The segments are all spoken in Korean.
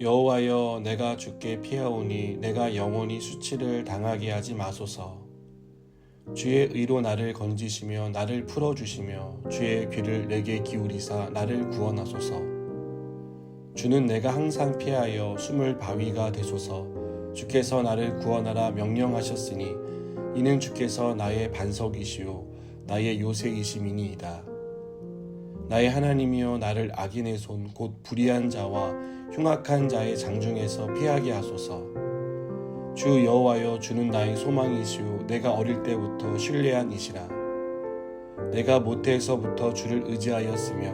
여호와여, 내가 주께 피하오니 내가 영원히 수치를 당하게 하지 마소서. 주의 의로 나를 건지시며 나를 풀어주시며 주의 귀를 내게 기울이사 나를 구원하소서. 주는 내가 항상 피하여 숨을 바위가 되소서. 주께서 나를 구원하라 명령하셨으니 이는 주께서 나의 반석이시요 나의 요새이심이니이다. 나의 하나님이여, 나를 악인의 손 곧 불의한 자와 흉악한 자의 장중에서 피하게 하소서. 주 여호와여, 주는 나의 소망이시오 내가 어릴 때부터 신뢰한 이시라. 내가 모태에서부터 주를 의지하였으며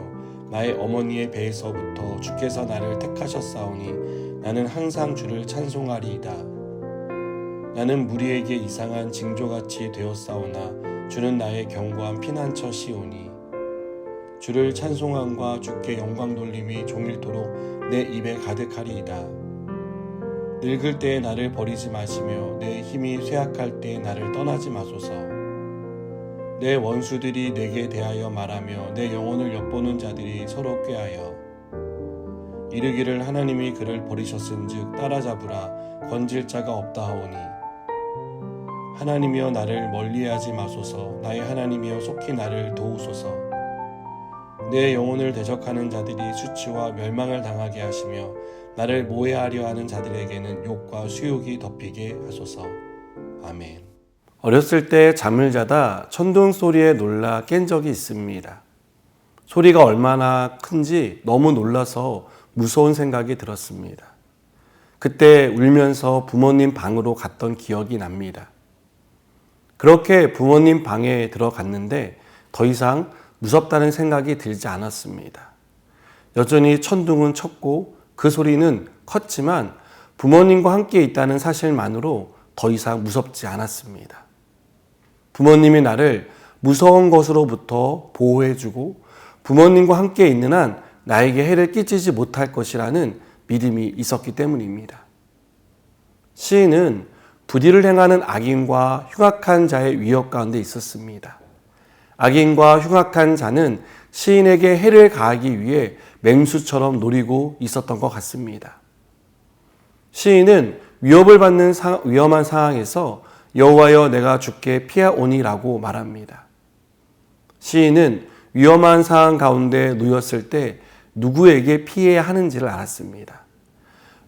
나의 어머니의 배에서부터 주께서 나를 택하셨사오니 나는 항상 주를 찬송하리이다. 나는 무리에게 이상한 징조같이 되었사오나 주는 나의 견고한 피난처시오니 주를 찬송함과 주께 영광 돌림이 종일토록 내 입에 가득하리이다. 늙을 때에 나를 버리지 마시며 내 힘이 쇠약할 때에 나를 떠나지 마소서. 내 원수들이 내게 대하여 말하며 내 영혼을 엿보는 자들이 서로 꾀하여 이르기를 하나님이 그를 버리셨은즉 따라잡으라 건질 자가 없다 하오니 하나님이여, 나를 멀리하지 마소서. 나의 하나님이여, 속히 나를 도우소서. 내 영혼을 대적하는 자들이 수치와 멸망을 당하게 하시며 나를 모해하려 하는 자들에게는 욕과 수욕이 덮이게 하소서. 아멘. 어렸을 때 잠을 자다 천둥 소리에 놀라 깬 적이 있습니다. 소리가 얼마나 큰지 너무 놀라서 무서운 생각이 들었습니다. 그때 울면서 부모님 방으로 갔던 기억이 납니다. 그렇게 부모님 방에 들어갔는데 더 이상 무섭다는 생각이 들지 않았습니다. 여전히 천둥은 쳤고 그 소리는 컸지만 부모님과 함께 있다는 사실만으로 더 이상 무섭지 않았습니다. 부모님이 나를 무서운 것으로부터 보호해주고 부모님과 함께 있는 한 나에게 해를 끼치지 못할 것이라는 믿음이 있었기 때문입니다. 시인은 불의를 행하는 악인과 흉악한 자의 위협 가운데 있었습니다. 악인과 흉악한 자는 시인에게 해를 가하기 위해 맹수처럼 노리고 있었던 것 같습니다. 시인은 위협을 받는 위험한 상황에서 여호와여, 내가 주께 피하오니라고 말합니다. 시인은 위험한 상황 가운데 놓였을 때 누구에게 피해야 하는지를 알았습니다.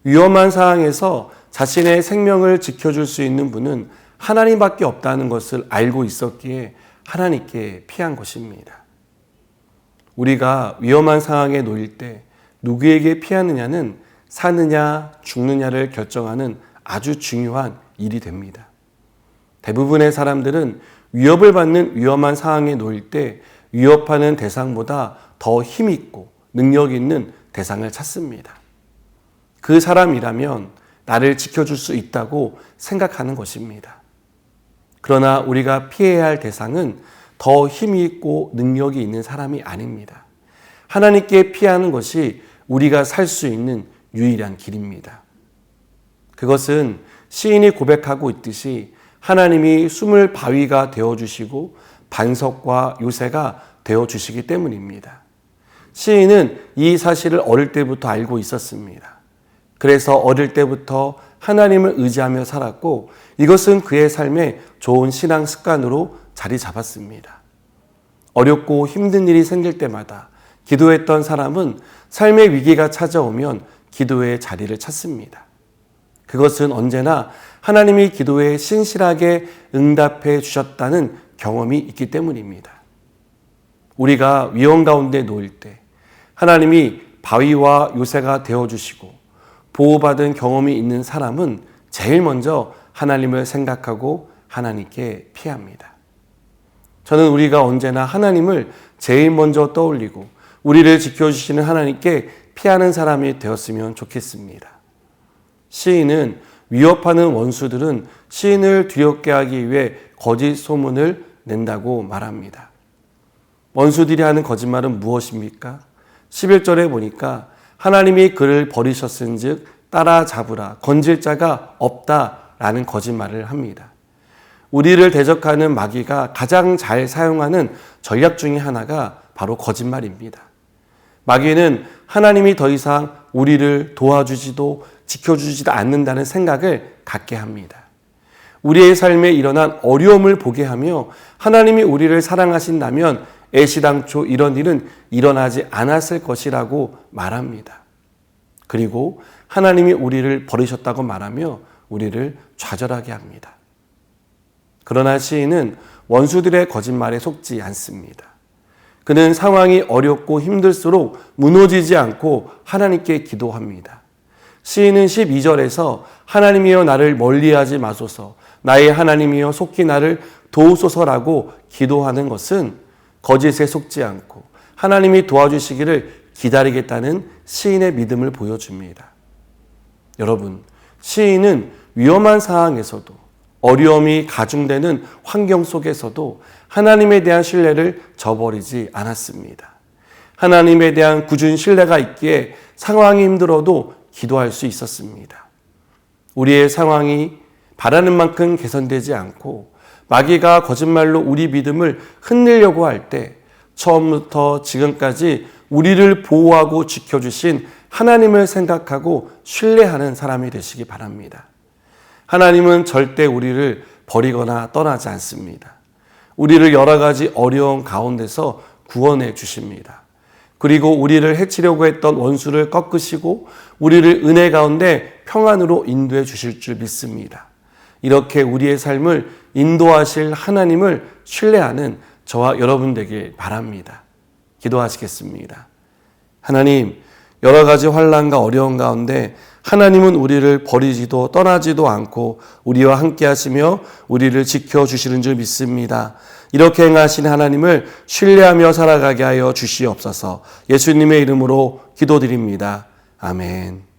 위험한 상황에서 자신의 생명을 지켜줄 수 있는 분은 하나님밖에 없다는 것을 알고 있었기에 하나님께 피한 것입니다. 우리가 위험한 상황에 놓일 때 누구에게 피하느냐는 사느냐 죽느냐를 결정하는 아주 중요한 일이 됩니다. 대부분의 사람들은 위협을 받는 위험한 상황에 놓일 때 위협하는 대상보다 더 힘있고 능력 있는 대상을 찾습니다. 그 사람이라면 나를 지켜줄 수 있다고 생각하는 것입니다. 그러나 우리가 피해야 할 대상은 더 힘이 있고 능력이 있는 사람이 아닙니다. 하나님께 피하는 것이 우리가 살 수 있는 유일한 길입니다. 그것은 시인이 고백하고 있듯이 하나님이 숨을 바위가 되어주시고 반석과 요새가 되어주시기 때문입니다. 시인은 이 사실을 어릴 때부터 알고 있었습니다. 그래서 어릴 때부터 하나님을 의지하며 살았고 이것은 그의 삶에 좋은 신앙 습관으로 자리 잡았습니다. 어렵고 힘든 일이 생길 때마다 기도했던 사람은 삶의 위기가 찾아오면 기도의 자리를 찾습니다. 그것은 언제나 하나님이 기도에 신실하게 응답해 주셨다는 경험이 있기 때문입니다. 우리가 위험 가운데 놓일 때 하나님이 바위와 요새가 되어주시고 보호받은 경험이 있는 사람은 제일 먼저 하나님을 생각하고 하나님께 피합니다. 저는 우리가 언제나 하나님을 제일 먼저 떠올리고 우리를 지켜주시는 하나님께 피하는 사람이 되었으면 좋겠습니다. 시인은 위협하는 원수들은 시인을 두렵게 하기 위해 거짓 소문을 낸다고 말합니다. 원수들이 하는 거짓말은 무엇입니까? 11절에 보니까 하나님이 그를 버리셨은즉 따라잡으라 건질 자가 없다라는 거짓말을 합니다. 우리를 대적하는 마귀가 가장 잘 사용하는 전략 중에 하나가 바로 거짓말입니다. 마귀는 하나님이 더 이상 우리를 도와주지도 지켜주지도 않는다는 생각을 갖게 합니다. 우리의 삶에 일어난 어려움을 보게 하며 하나님이 우리를 사랑하신다면 애시당초 이런 일은 일어나지 않았을 것이라고 말합니다. 그리고 하나님이 우리를 버리셨다고 말하며 우리를 좌절하게 합니다. 그러나 시인은 원수들의 거짓말에 속지 않습니다. 그는 상황이 어렵고 힘들수록 무너지지 않고 하나님께 기도합니다. 시인은 12절에서 하나님이여 나를 멀리하지 마소서, 나의 하나님이여 속히 나를 도우소서라고 기도하는 것은 거짓에 속지 않고 하나님이 도와주시기를 기다리겠다는 시인의 믿음을 보여줍니다. 여러분, 시인은 위험한 상황에서도 어려움이 가중되는 환경 속에서도 하나님에 대한 신뢰를 저버리지 않았습니다. 하나님에 대한 굳은 신뢰가 있기에 상황이 힘들어도 기도할 수 있었습니다. 우리의 상황이 바라는 만큼 개선되지 않고 마귀가 거짓말로 우리 믿음을 흔들려고 할 때 처음부터 지금까지 우리를 보호하고 지켜주신 하나님을 생각하고 신뢰하는 사람이 되시기 바랍니다. 하나님은 절대 우리를 버리거나 떠나지 않습니다. 우리를 여러 가지 어려운 가운데서 구원해 주십니다. 그리고 우리를 해치려고 했던 원수를 꺾으시고 우리를 은혜 가운데 평안으로 인도해 주실 줄 믿습니다. 이렇게 우리의 삶을 인도하실 하나님을 신뢰하는 저와 여러분 되길 바랍니다. 기도하시겠습니다. 하나님, 여러 가지 환난과 어려운 가운데 하나님은 우리를 버리지도 떠나지도 않고 우리와 함께 하시며 우리를 지켜주시는 줄 믿습니다. 이렇게 행하신 하나님을 신뢰하며 살아가게 하여 주시옵소서. 예수님의 이름으로 기도드립니다. 아멘.